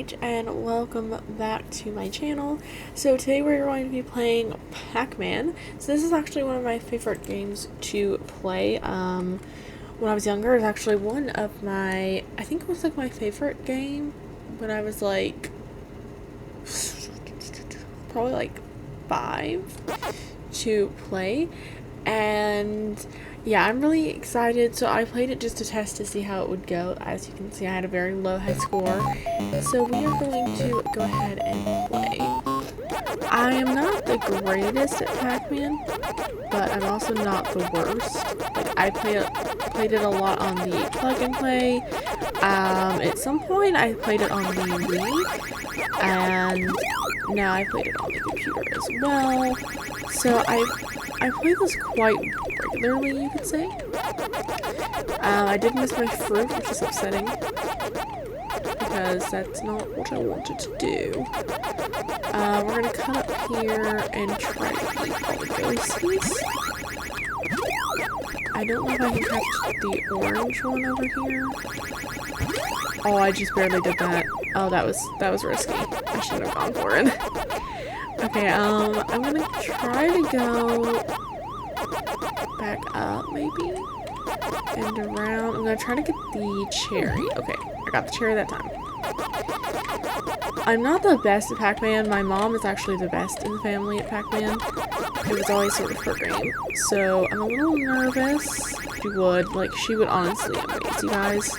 Rach and welcome back to my channel. So today we're going to be playing Pac Man. So this is actually one of my favorite games to play. When I was younger, it was actually one of my, I think it was like my favorite game when I was like, probably like 5 to play. And yeah, I'm really excited. So I played it just to test to see how it would go. As you can see, I had a very low high score. So we are going to go ahead and play. I am not the greatest at Pac Man, but I'm also not the worst. Like, I played it a lot on the plug and play. At some point I played it on the Wii, and now I played it on the computer as well. So I play this quite regularly, you could say. I did miss my fruit, which is upsetting, because that's not what I wanted to do. We're gonna cut up here and try to eat all the ghosties. I don't know if I can catch the orange one over here. Oh, I just barely did that. Oh, that was risky. I should have gone for it. Okay, I'm gonna try to go back up, maybe, and around. I'm gonna try to get the cherry. Okay, I got the cherry that time. I'm not the best at Pac Man. My mom is actually the best in the family at Pac Man. It was always sort of her game. So I'm a little nervous. She would honestly amaze you guys.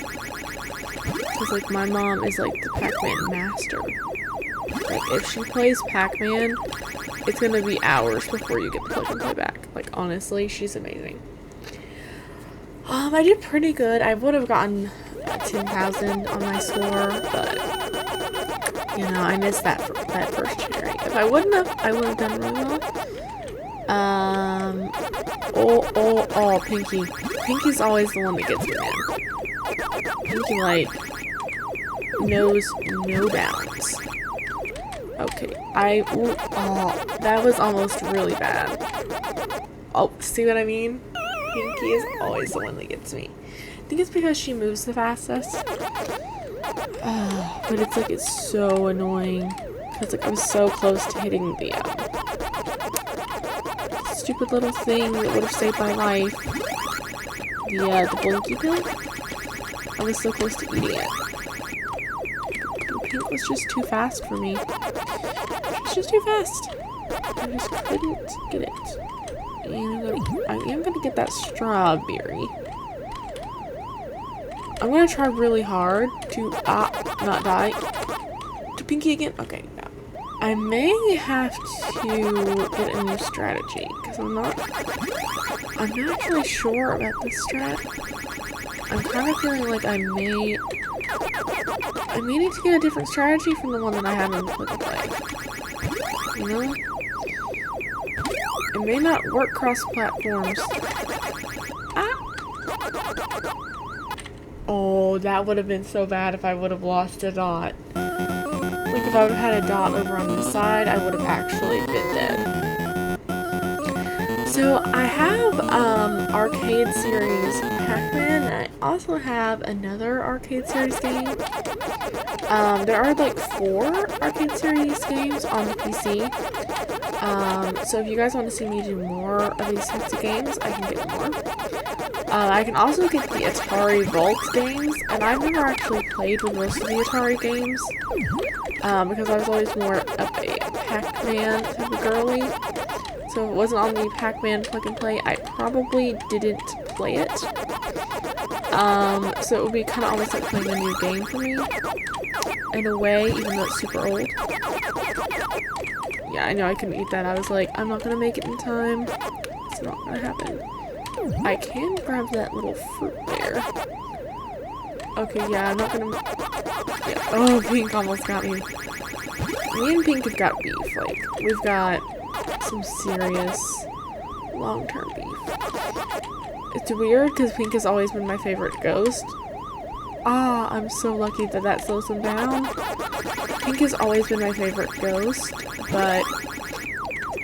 Because, like, my mom is, like, the Pac Man master. Like, if she plays Pac Man, it's gonna be hours before you get the plug and play back. Like, honestly, she's amazing. I did pretty good. I would have gotten 10,000 on my score, but, you know, I missed that first cherry. If I wouldn't have, I would have done really well. Oh, Pinky. Pinky's always the one that gets me, man. Pinky, like, knows no bounds. Okay, oh, that was almost really bad. Oh, see what I mean? Pinky is always the one that gets me. I think it's because she moves the fastest. But it's like, it's so annoying. Because, like, I'm so close to hitting the, stupid little thing that would have saved my life. The blinky pill? I was so close to eating it. Pink was just too fast for me. It's just too fast. I just couldn't get it. And I am gonna get that strawberry. I'm gonna try really hard to not die. To Pinky again? Okay, no. I may have to get a new strategy, because I'm not actually sure about this strat. I'm kind of feeling like I may need to get a different strategy from the one that I had on the plug and play. You know? It may not work cross platforms. Oh, that would have been so bad if I would have lost a dot. Like, if I would have had a dot over on the side, I would have actually been dead. So, I have, arcade series Pac-Man, and I also have another arcade series game. There are, like, 4 arcade series games on the PC. So if you guys want to see me do more of these types of games, I can get more. I can also get the Atari Vault games, and I've never actually played with most of the Atari games, because I was always more of a Pac Man type of girly. So if it wasn't on the Pac Man plug and play, I probably didn't play it. So it would be kind of almost like playing a new game for me, in a way, even though it's super old. Yeah, I know I couldn't eat that. I was like, I'm not gonna make it in time. It's not gonna happen. I can grab that little fruit there. Okay, yeah, I'm not gonna... Yeah. Oh, Pink almost got me. Me and Pink have got beef. Like, we've got some serious long-term beef. It's weird, because Pink has always been my favorite ghost. Ah, I'm so lucky that that slows him down. Pink has always been my favorite ghost, but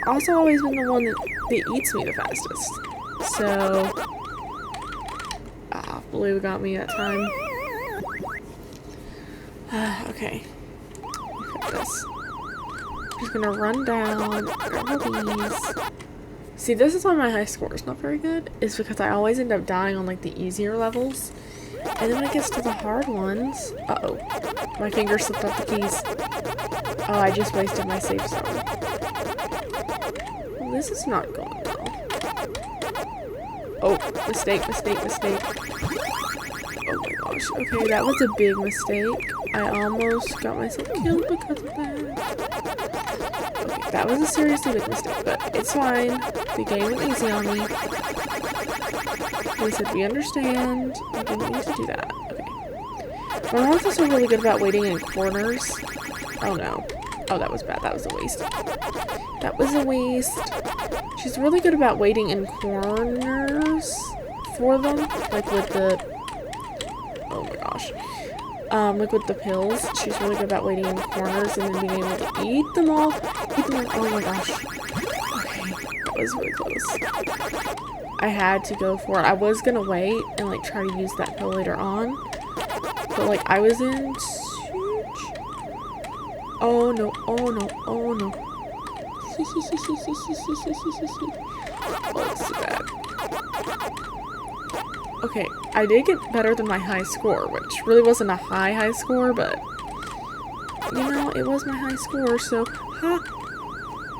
also always been the one that eats me the fastest. So, Blue got me that time. Okay. at this. I'm just gonna run down, grab all these. See, this is why my high score is not very good, is because I always end up dying on, like, the easier levels. And then when it gets to the hard ones, uh-oh, my finger slipped off the keys. Oh, I just wasted my safe zone. Well, this is not going well. Oh, mistake. Oh my gosh, okay, that was a big mistake. I almost got myself killed because of that. Okay, that was a seriously big mistake, but it's fine. The game went easy on me. They said, we understand. I didn't mean to do that. Okay. My mom's also really good about waiting in corners. Oh no. Oh, that was bad. That was a waste. That was a waste. She's really good about waiting in corners for them. Like with the... Oh my gosh. Like with the pills. She's really good about waiting in corners and then being able to eat them all. Oh my gosh. Okay. That was really close. I had to go for it. I was gonna wait and like try to use that pill later on. But like I was in... Oh no. Oh, it's too bad. Okay, I did get better than my high score, which really wasn't a high score, but you know, it was my high score, so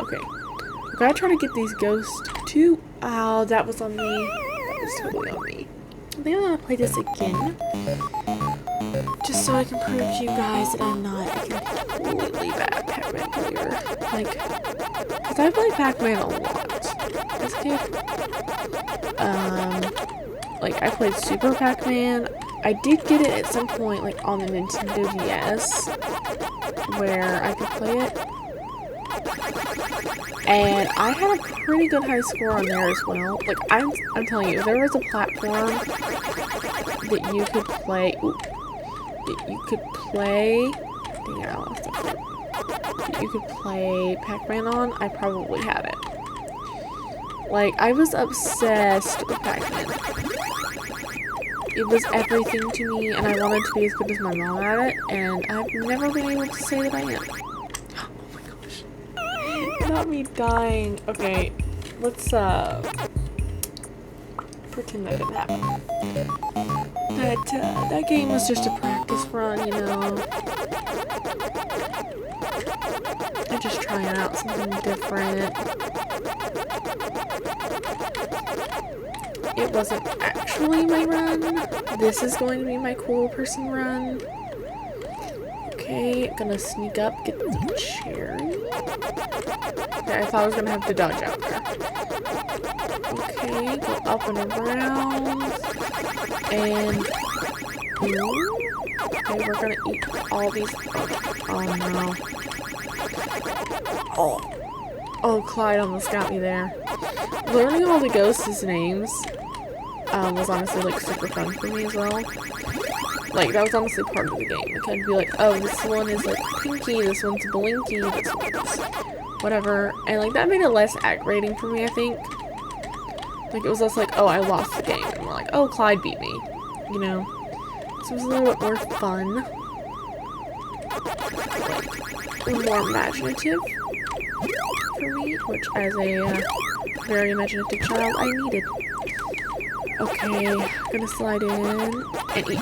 okay. I gotta try to get these ghosts too. Oh, that was on me. That was totally on me. I think I'm gonna play this again. Just so I can prove to you guys that I'm not a completely bad Pac Man player. Like, because I played Pac Man a lot as a kid. Like, I played Super Pac Man. I did get it at some point, like, on the Nintendo DS, where I could play it. And I had a pretty good high score on there as well. Like, I'm telling you, if there was a platform that you could play... Ooh, that you could play... Dang it, I lost it. That you could play Pac Man on, I probably had it. Like, I was obsessed with Pac Man. It was everything to me, and I wanted to be as good as my mom at it, and I've never been able to say that I am. Oh my gosh. Not me dying. Okay, let's, pretend that didn't happen. That game was just a practice run, you know. I'm just trying out something different. It wasn't actually my run. This is going to be my cool person run. Okay, gonna sneak up, get the cherry. Okay, I thought I was gonna have to dodge out there. Okay, go up and around. And... okay, we're gonna eat all these... Oh no. Oh, Clyde almost got me there. Learning all the ghosts' names was honestly like super fun for me as well. Like, that was honestly part of the game. Like, I'd be like, oh, this one is like Pinky, this one's Blinky, this one's whatever. And like, that made it less aggravating for me, I think. Like, it was less like, oh, I lost the game. And we're like, oh, Clyde beat me. You know? So it was a little bit more fun. Like, more imaginative for me, which as a very imaginative child, I needed. Okay, gonna slide in and eat.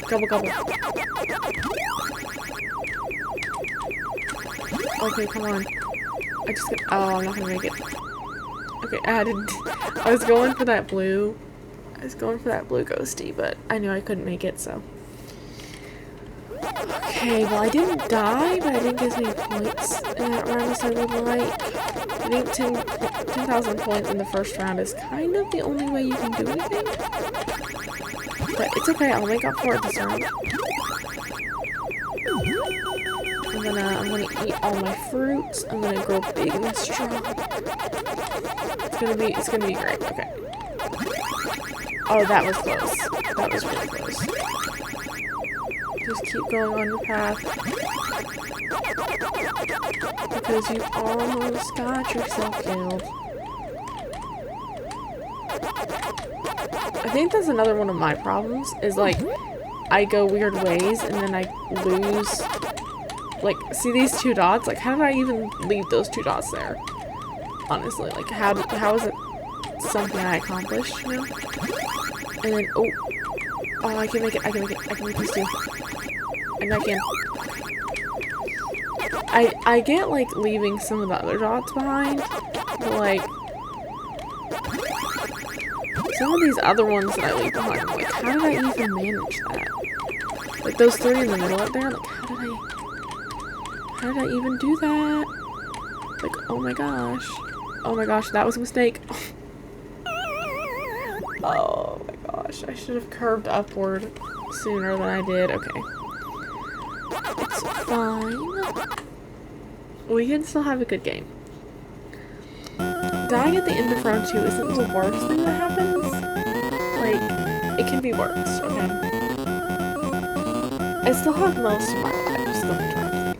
Gobble gobble. Okay, come on. I just got, oh, I'm not gonna make it. Okay, I was going for that blue. I was going for that blue ghosty, but I knew I couldn't make it, so. Okay, well, I didn't die, but I didn't get as many points in that round as I would like. I think 10,000 points in the first round is kind of the only way you can do anything. But it's okay, I'll make up for it this round. I'm gonna eat all my fruits. I'm gonna grow big and strong. It's gonna be great. Okay. Oh, that was close. That was really close. Just keep going on your path. Because you almost got yourself killed. I think that's another one of my problems, is like, I go weird ways and then I lose Like, see these 2 dots? Like, how did I even leave those 2 dots there? Honestly, like, how is it something I accomplished, you know? And then, oh, I can make it, I can make these 2. And I can. I get, like, leaving some of the other dots behind, but, like, some of these other ones that I leave behind, I'm like, how did I even manage that? Like, those 3 in the middle up there, like, how did I even do that? Like, oh my gosh, that was a mistake. Oh my gosh, I should have curved upward sooner than I did. Okay. It's fine. We can still have a good game. Dying at the end of round 2 isn't the worst thing that happens. Like, it can be worse, okay? I still have most of my lives still in round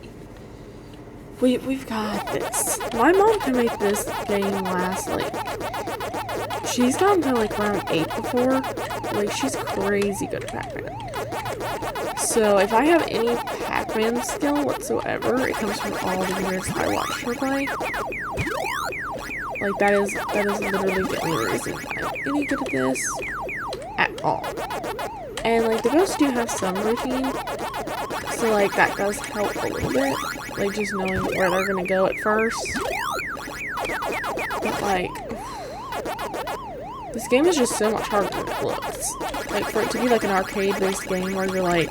3. We've got this. My mom can make this game last, like, she's gotten to, like, round 8 before. Like, she's crazy good at Pac Man. So, if I have any Pac Man skill whatsoever, it comes from all the years I watched her play. Like, that is literally the only reason I'm any good at this at all. And, like, the ghosts do have some routine, so, like, that does help a little bit. Like, just knowing where they're gonna go at first. But, like, this game is just so much harder than it looks. Like, for it to be, like, an arcade-based game where you're, like,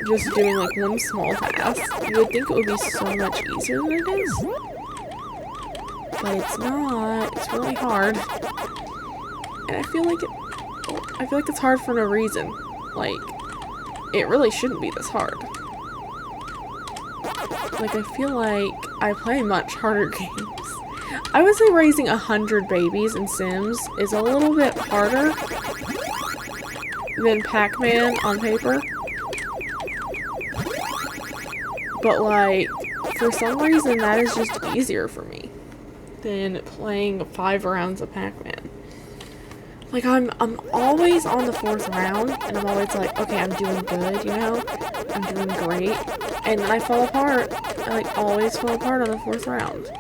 just doing, like, one small task, you would think it would be so much easier than it is. But it's not. It's really hard. And I feel like it's hard for no reason. Like, it really shouldn't be this hard. Like, I feel like I play much harder games. I would say raising 100 babies in Sims is a little bit harder than Pac Man on paper. But, like, for some reason that is just easier for me than playing 5 rounds of Pac Man. Like, I'm always on the 4th round, and I'm always like, okay, I'm doing good, you know? I'm doing great. And then I fall apart. I, like, always fall apart on the 4th round.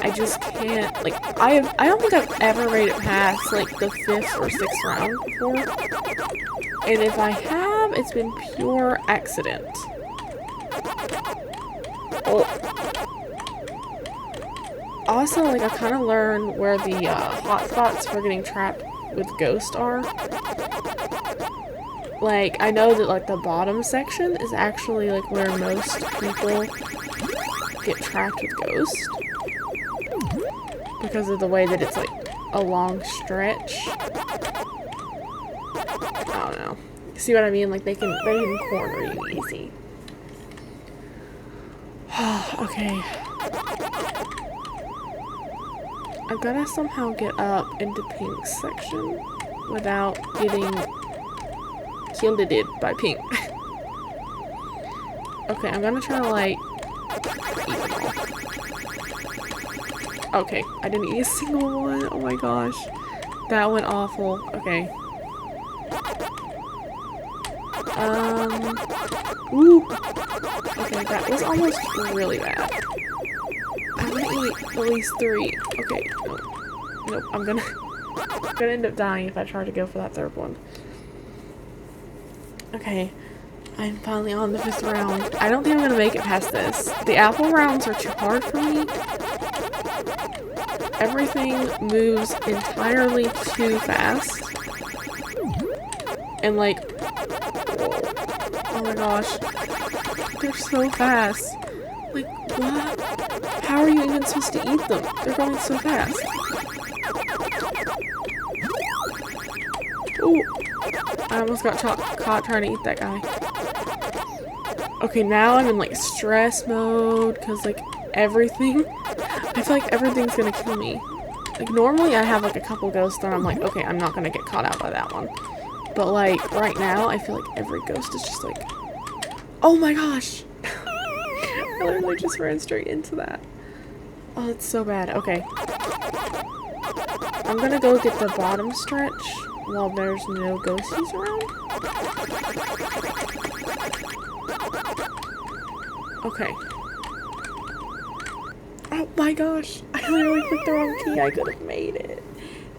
I just can't, like, I don't think I've ever made it past, like, the 5th or 6th round before. And if I have, it's been pure accident. Oh. Also, like, I kind of learned where the hotspots for getting trapped with ghosts are. Like, I know that, like, the bottom section is actually, like, where most people get trapped with ghosts. Because of the way that it's, like, a long stretch. I don't know. See what I mean? Like, they can corner you easy. Okay. I've gotta somehow get up into Pink's section without getting killed by Pink. Okay, I'm gonna try to, like, eat them all. Okay, I didn't eat a single one. Oh my gosh. That went awful. Okay. Ooh. Okay, that was almost really bad. I'm gonna eat at least 3. Okay, nope, I'm gonna end up dying if I try to go for that 3rd one. Okay, I'm finally on the 5th round. I don't think I'm gonna make it past this. The apple rounds are too hard for me. Everything moves entirely too fast. And, like, oh my gosh, they're so fast. Like, what? How are you even supposed to eat them? They're going so fast. Ooh, I almost got caught trying to eat that guy. Okay, now I'm in, like, stress mode, because, like, everything, I feel like everything's gonna kill me. Like, normally I have, like, a couple ghosts and I'm like, okay, I'm not gonna get caught out by that one. But, like, right now, I feel like every ghost is just like, oh my gosh! I literally just ran straight into that. Oh, it's so bad. Okay. I'm gonna go get the bottom stretch while there's no ghosties around. Okay. Oh my gosh. I literally clicked the wrong key. I could have made it.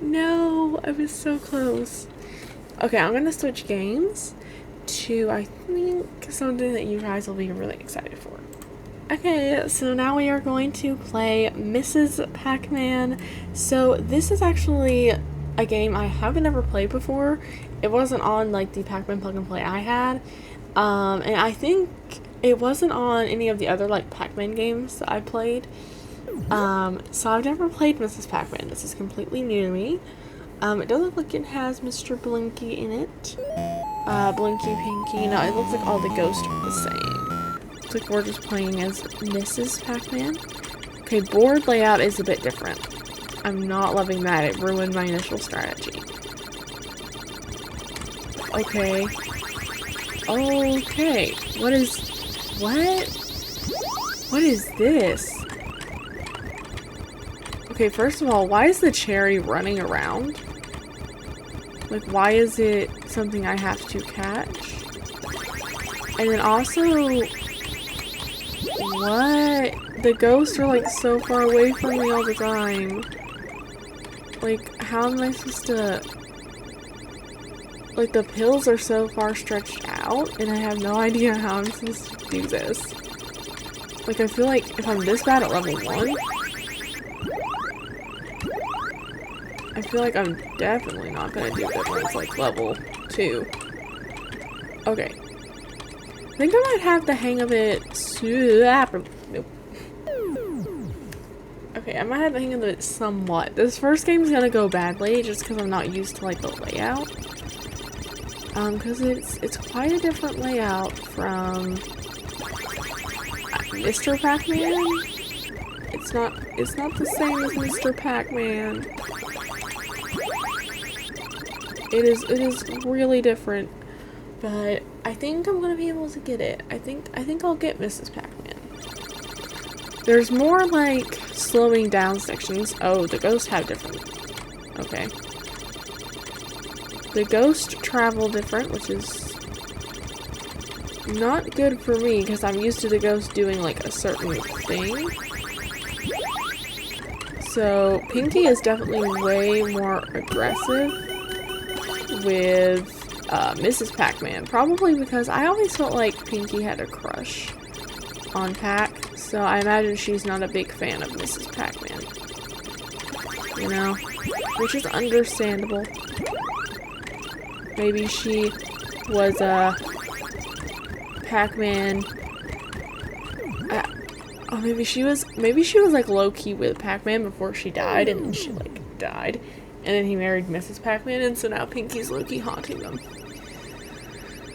No, I was so close. Okay, I'm gonna switch games to, I think, something that you guys will be really excited for. Okay, so now we are going to play Mrs. Pac Man. So this is actually a game I haven't ever played before. It wasn't on like the Pac Man Plug and Play I had. And I think it wasn't on any of the other like Pac Man games that I played. So I've never played Mrs. Pac Man. This is completely new to me. It doesn't look like it has Mr. Blinky in it. Blinky, Pinky. No, it looks like all the ghosts are the same. Looks like we're just playing as Mrs. Pac Man. Okay, board layout is a bit different. I'm not loving that. It ruined my initial strategy. Okay. Okay. What is this? Okay, first of all, why is the cherry running around? Like, why is it something I have to catch? And then also, what? The ghosts are like so far away from me all the time. Like, how am I supposed to... Like, the pills are so far stretched out, and I have no idea how I'm supposed to do this. Like, I feel like if I'm this bad at level 1, I feel like I'm definitely not gonna do good when it's like level 2. Okay. I think I might have the hang of it. Nope. Okay, I might have the hang of it somewhat. This first game is gonna go badly just because I'm not used to like the layout. Because it's quite a different layout from Mr. Pac Man. It's not the same as Mr. Pac Man. It is really different, but I think I'm gonna be able to get it. I think I'll get Mrs. Pac Man. There's more like slowing down sections. Oh, the ghosts have different. Okay. The ghosts travel different, which is not good for me because I'm used to the ghost doing like a certain thing. So Pinky is definitely way more aggressive with Mrs. Pac Man, probably because I always felt like Pinky had a crush on Pac, so I imagine she's not a big fan of Mrs. Pac Man, you know, which is understandable. Maybe she was a Pac Man. Oh, maybe she was like low key with Pac Man before she died, and then she like died. And then he married Mrs. Pac Man, and so now Pinky's low-key haunting them.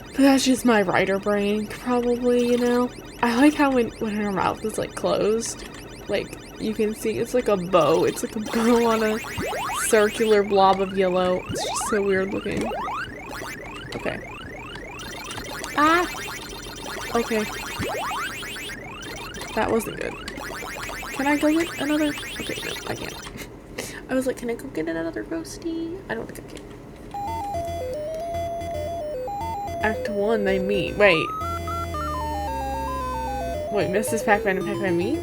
But that's just my writer brain, probably, you know? I like how when her mouth is, like, closed, like, you can see it's like a bow. It's like a bow on a circular blob of yellow. It's just so weird looking. Okay. Ah! Okay. That wasn't good. Can I go get another? Okay, no, I can't. I was like, can I go get another ghosty? I don't think I can. Act 1, they meet. Wait, Mrs. Pac Man and Pac Man meet?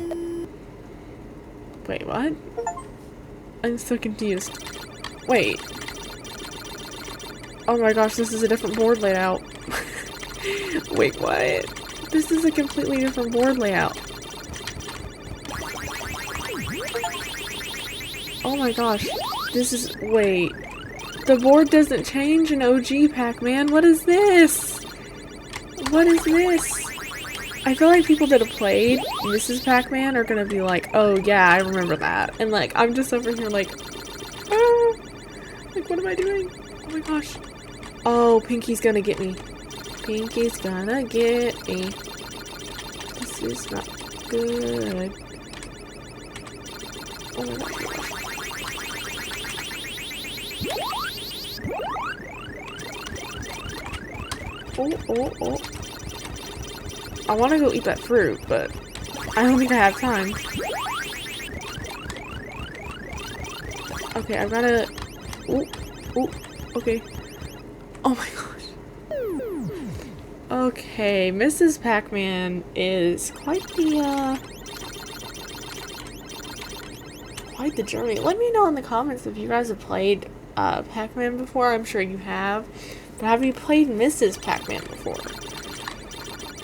Wait, what? I'm so confused. Wait. Oh my gosh, this is a different board layout. Wait, what? This is a completely different board layout. Oh my gosh, this is, wait, the board doesn't change in OG Pac Man. What is this? What is this? I feel like people that have played Mrs. Pac Man are gonna be like, oh yeah, I remember that. And like, I'm just over here like, ah, like what am I doing? Oh my gosh. Oh, Pinky's gonna get me. Pinky's gonna get me. This is not good. Oh my gosh. Oh. I want to go eat that fruit, but I don't think I have time. Okay, I've gotta... Oh, okay. Oh my gosh. Okay, Mrs. Pac Man is quite the journey. Let me know in the comments if you guys have played Pac Man before. I'm sure you have. But have you played Mrs. Pac Man before?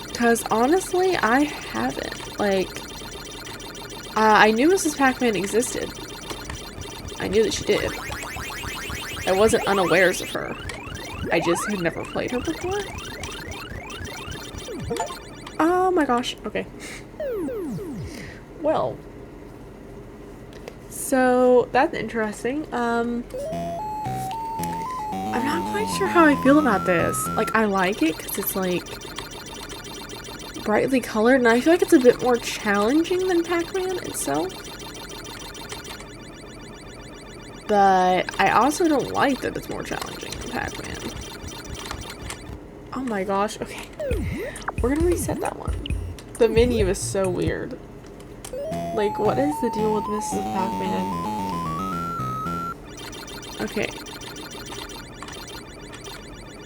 Because honestly, I haven't. Like, I knew Mrs. Pac Man existed. I knew that she did. I wasn't unawares of her. I just had never played her before. Oh my gosh. Okay. Well. So, that's interesting. I'm not quite sure how I feel about this. Like, I like it because it's, like, brightly colored, and I feel like it's a bit more challenging than Pac Man itself. But I also don't like that it's more challenging than Pac Man. Oh my gosh. Okay. We're gonna reset that one. The menu is so weird. Like, what is the deal with Mrs. Pac-Man? Okay.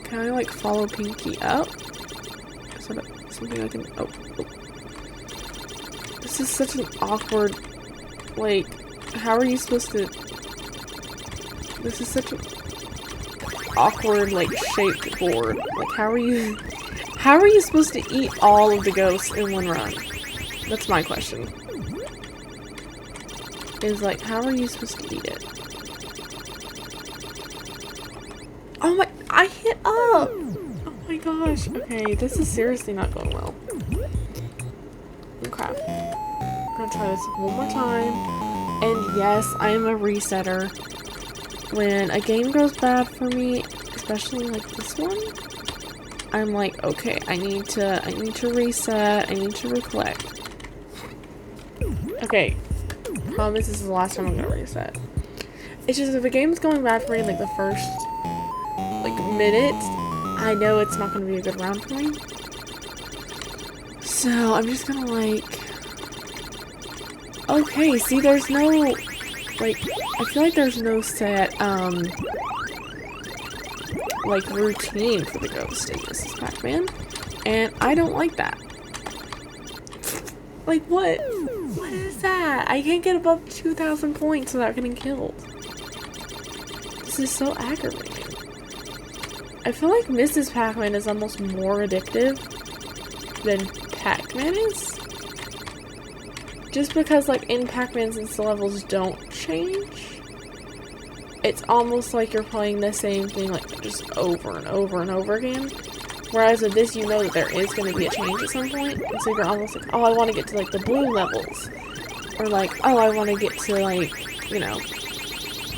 Can I, like, follow Pinky up? Is that something I can... Oh. This is such an awkward... Like, how are you supposed to... This is such an awkward, like, shaped board. Like, how are you... How are you supposed to eat all of the ghosts in one run? That's my question. Is like, how are you supposed to eat it? Oh my, I hit up! Oh my gosh, okay, this is seriously not going well. Okay. I'm gonna try this one more time. And yes, I am a resetter. When a game goes bad for me, especially like this one, I'm like, okay, I need to reset, I need to recollect. Okay. Promise this is the last time I'm gonna reset. It's just if a game's going bad for me like the first like minute, I know it's not gonna be a good round for me. So I'm just gonna like okay, see there's no like I feel like there's no set like routine for the ghost in this Pac Man. And I don't like that. Like what? What is that? I can't get above 2,000 points without getting killed. This is so aggravating. I feel like Mrs. Pac-Man is almost more addictive than Pac-Man is. Just because, like, in Pac-Man, since the levels don't change, it's almost like you're playing the same thing, like, just over and over and over again. Whereas with this, you know that there is going to be a change at some point, and so you're almost like, oh, I want to get to, like, the blue levels. Or, like, oh, I want to get to, like, you know,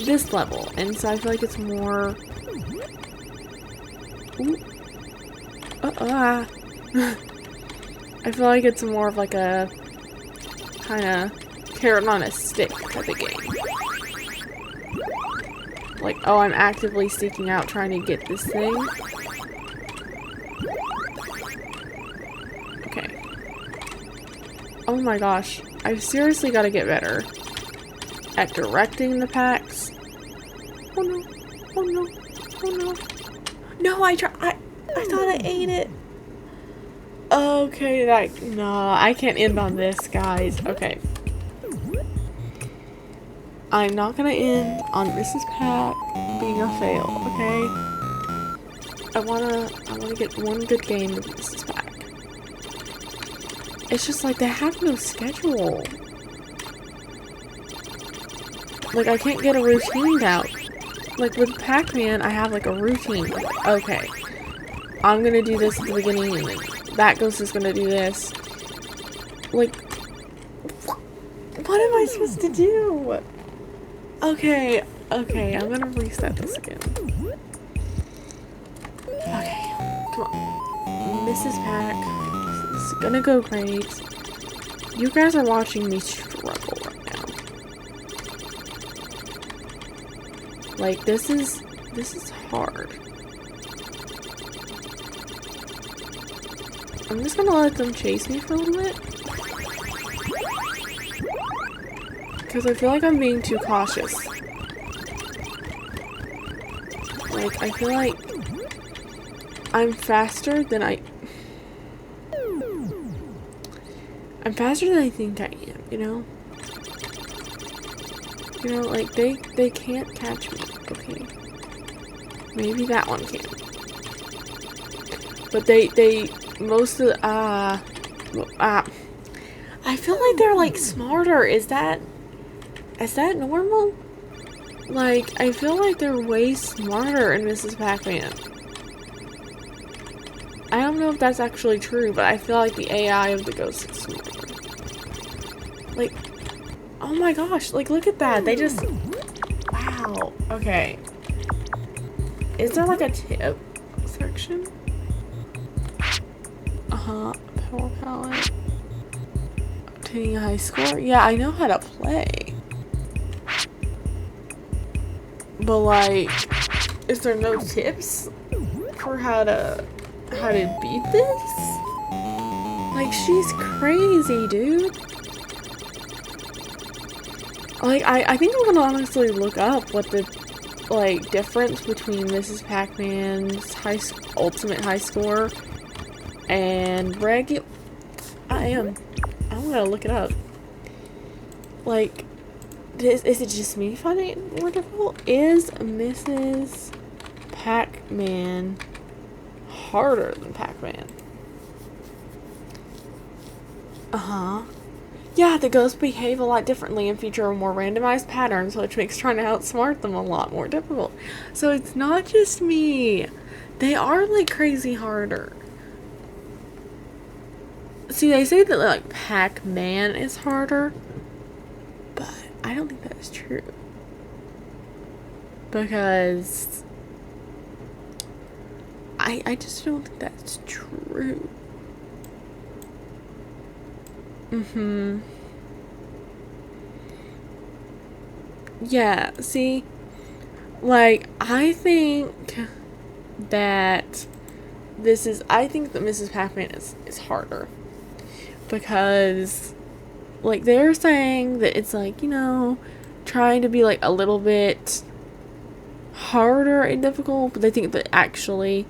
this level. And so I feel like it's more... Ooh. I feel like it's more of, like, a kind of carrot on a stick type of game. Like, oh, I'm actively seeking out trying to get this thing. Oh my gosh, I've seriously got to get better at directing the packs. Oh no, oh no, oh no. No, I thought I ate it. Okay, no, I can't end on this, guys. Okay. I'm not gonna end on Mrs. Pac being a fail, okay? I wanna get one good game with Mrs. Pac. It's just like they have no schedule. Like I can't get a routine down. Like with Pac Man, I have like a routine. Like, okay, I'm gonna do this at the beginning, and then that ghost is gonna do this. Like, what am I supposed to do? Okay, I'm gonna reset this again. Okay, come on, Mrs. Pac. It's gonna go great. You guys are watching me struggle right now. Like, this is hard. I'm just gonna let them chase me for a little bit. Because I feel like I'm being too cautious. Like, I feel like I'm faster than I'm faster than I think I am, you know? You know, like, they can't catch me, okay? Maybe that one can. But most of the, I feel like they're, like, smarter. Is that normal? Like, I feel like they're way smarter in Mrs. Pac Man. I don't know if that's actually true, but I feel like the AI of the ghost is smarter. Like, oh my gosh, like, look at that. They just, wow. Okay. Is there, like, a tip section? Power palette. Obtaining a high score? Yeah, I know how to play. But, like, is there no tips for how to beat this? Like, she's crazy, dude. Like, I think I'm gonna honestly look up what the, like, difference between Mrs. Pac Man's ultimate high score and regular. I'm gonna look it up. Like, is it just me finding it more difficult? Is Mrs. Pac Man harder than Pac Man? Yeah, the ghosts behave a lot differently and feature a more randomized patterns, which makes trying to outsmart them a lot more difficult. So it's not just me. They are, like, crazy harder. See, they say that, like, Pac Man is harder, but I don't think that is true. Because I just don't think that's true. Yeah, see, like, I think that Mrs. Pac Man is harder. Because, like, they're saying that it's, like, you know, trying to be, like, a little bit harder and difficult, but they think that actually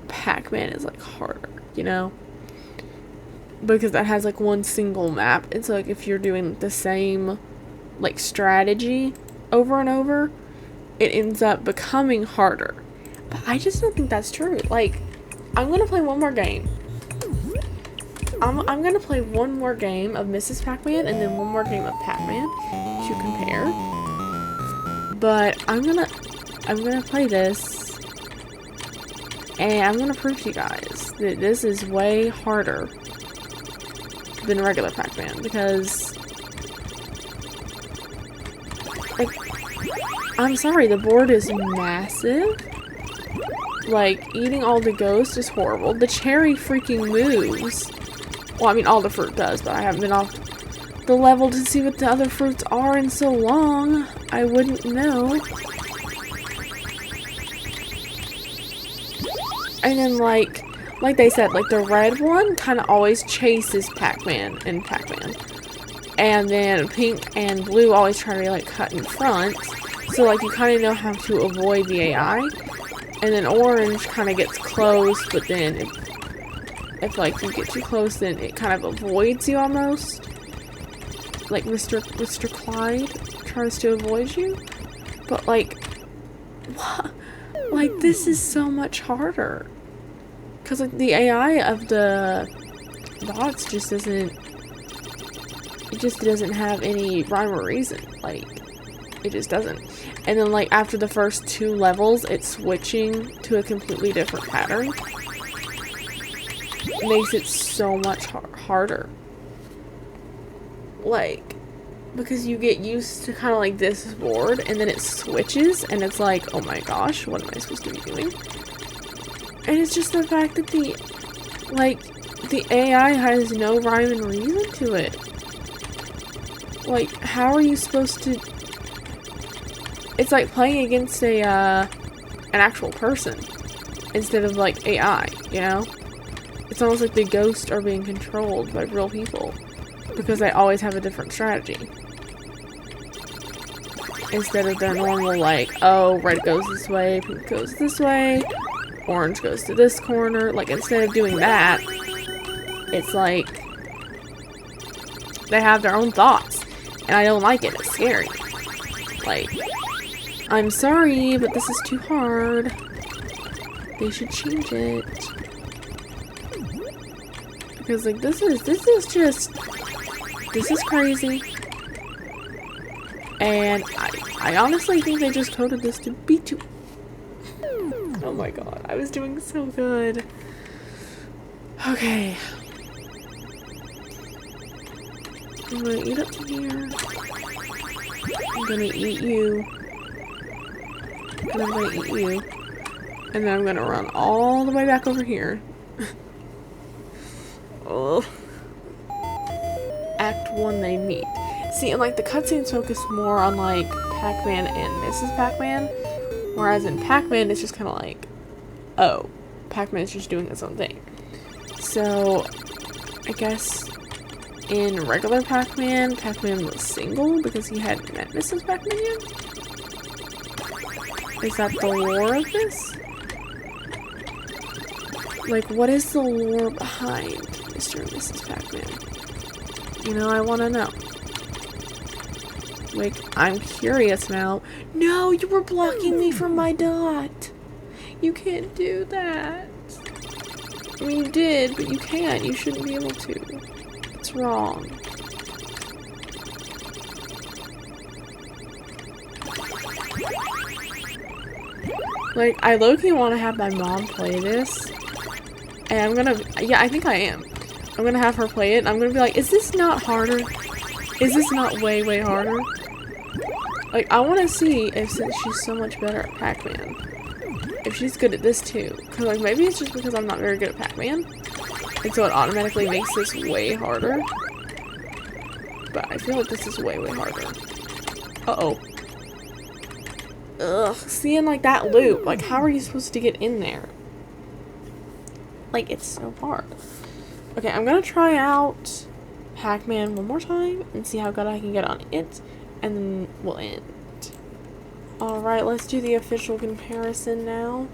Pac Man is, like, harder, you know? Because that has, like, one single map. It's like if you're doing the same, like, strategy over and over, it ends up becoming harder. But I just don't think that's true. Like, I'm gonna play one more game. I'm gonna play one more game of Mrs. Pac Man and then one more game of Pac Man to compare. But I'm gonna play this, and I'm gonna prove to you guys that this is way harder than regular Pac Man, because, like, I'm sorry, the board is massive. Like, eating all the ghosts is horrible. The cherry freaking moves. Well, I mean, all the fruit does, but I haven't been off the level to see what the other fruits are in so long. I wouldn't know. And then, like they said, like, the red one kind of always chases Pac-Man and Pac-Man. And then pink and blue always try to, like, cut in front. So, like, you kind of know how to avoid the AI. And then orange kind of gets close, but then if, like, you get too close, then it kind of avoids you almost. Like, Mr. Clyde tries to avoid you. But, like, what? Like, this is so much harder. Because, like, the AI of the bots just doesn't have any rhyme or reason. Like, it just doesn't. And then, like, after the first 2 levels, it's switching to a completely different pattern. It makes it so much harder. Like, because you get used to kind of like this board, and then it switches, and it's like, oh my gosh, what am I supposed to be doing? And it's just the fact that the AI has no rhyme and reason to it. Like, how are you supposed to... It's like playing against an actual person instead of, like, AI, you know? It's almost like the ghosts are being controlled by real people because they always have a different strategy. Instead of their normal, like, oh, red goes this way, pink goes this way, orange goes to this corner. Like, instead of doing that, it's like They have their own thoughts. And I don't like it. It's scary. Like, I'm sorry, but this is too hard. They should change it. Because, like, this is crazy. And I honestly think they just coded this to be too... Oh my god, I was doing so good. Okay. I'm gonna eat up to here. I'm gonna eat you. And I'm gonna eat you. And then I'm gonna run all the way back over here. Oh. Act 1, they meet. See, and like the cutscenes focus more on like Pac Man and Mrs. Pac Man. Whereas in Pac Man, it's just kind of like, oh, Pac Man's just doing his own thing. So, I guess in regular Pac Man, Pac Man was single because he hadn't met Mrs. Pac Man yet? Is that the lore of this? Like, what is the lore behind Mr. and Mrs. Pac Man? You know, I want to know. Like, I'm curious now. No, you were blocking me from my dot. You can't do that. I mean, you did, but you can't. You shouldn't be able to. It's wrong. Like, I low-key want to have my mom play this. And I'm gonna... Yeah, I think I am. I'm gonna have her play it, and I'm gonna be like, is this not harder? Is this not way, way harder? Like, I want to see if, since she's so much better at Pac Man, if she's good at this too. Because, like, maybe it's just because I'm not very good at Pac Man. And so it automatically makes this way harder. But I feel like this is way, way harder. Uh-oh. Ugh. Seeing, like, that loop. Like, how are you supposed to get in there? Like, it's so hard. Okay, I'm gonna try out Pac Man one more time and see how good I can get on it. And then we'll end. Alright, let's do the official comparison now.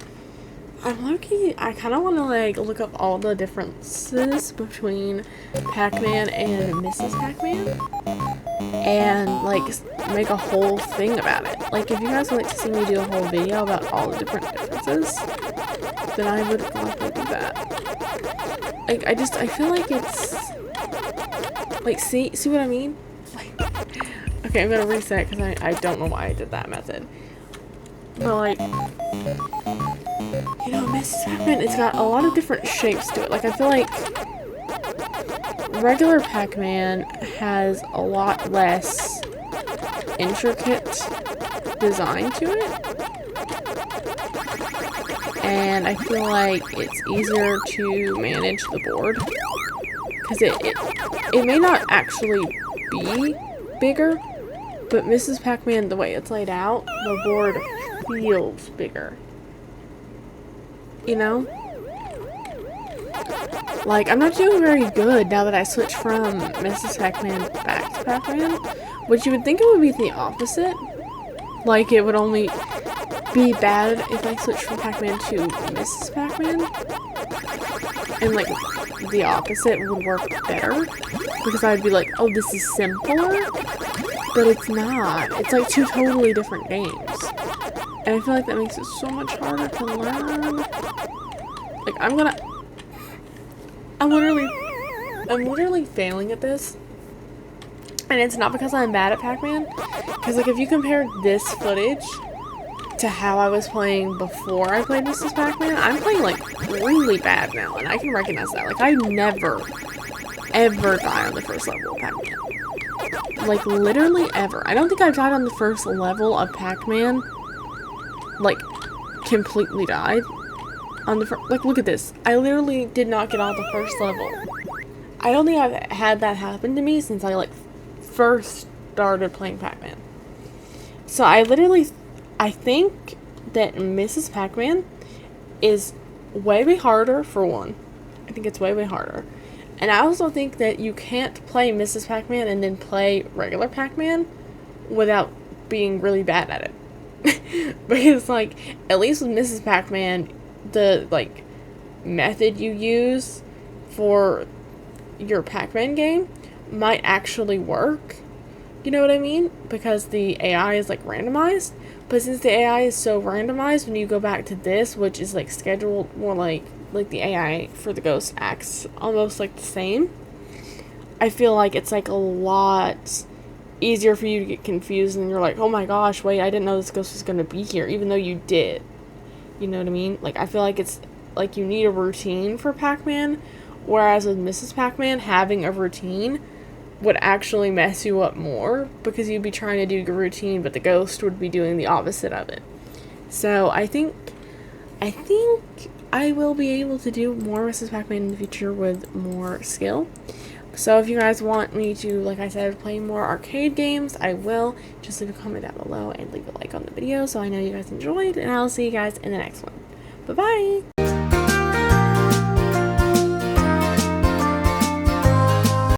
I'm low-key, I kind of want to, like, look up all the differences between Pac Man and Mrs. Pac Man. And, like, make a whole thing about it. Like, if you guys would like to see me do a whole video about all the different differences, then I would gladly do that. Like, I feel like it's... Like, see what I mean? Like... Okay, I'm gonna reset because I don't know why I did that method. But, like, you know, Mrs. Pac Man, it's got a lot of different shapes to it. Like, I feel like regular Pac Man has a lot less intricate design to it. And I feel like it's easier to manage the board. Because it may not actually be bigger, but Mrs. Pac Man, the way it's laid out, the board feels bigger. You know? Like, I'm not doing very good now that I switched from Mrs. Pac Man back to Pac Man. Which you would think it would be the opposite. Like, it would only be bad if I switched from Pac Man to Mrs. Pac Man. And, like, the opposite would work better. Because I'd be like, oh, this is simpler? But it's not. It's like two totally different games. And I feel like that makes it so much harder to learn. Like, I'm literally failing at this. And it's not because I'm bad at Pac Man. Because, like, if you compare this footage to how I was playing before I played Mrs. Pac Man, I'm playing, like, really bad now. And I can recognize that. Like, I never, ever die on the first level of Pac Man. Like, literally ever. I don't think I've died on the first level of Pac Man. Like, completely died. On the like, look at this. I literally did not get out the first level. I don't think I've had that happen to me since I, like, first started playing Pac Man. So I think that Mrs. Pac Man is way, way harder, for one. I think it's way, way harder. And I also think that you can't play Mrs. Pac Man and then play regular Pac Man without being really bad at it. Because, like, at least with Mrs. Pac Man, the, like, method you use for your Pac Man game might actually work. You know what I mean? Because the AI is like randomized. But since the AI is so randomized, when you go back to this, which is like scheduled more like the AI for the ghost acts almost like the same, I feel like it's like a lot easier for you to get confused and you're like, oh my gosh, wait, I didn't know this ghost was gonna be here, even though you did. You know what I mean? Like, I feel like it's like you need a routine for Pac Man, whereas with Mrs. Pac Man, having a routine would actually mess you up more because you'd be trying to do your routine, but the ghost would be doing the opposite of it. So I think I will be able to do more Mrs. Pac Man in the future with more skill. So if you guys want me to, like I said, play more arcade games, I will. Just leave a comment down below and leave a like on the video so I know you guys enjoyed, and I'll see you guys in the next one. Bye-bye!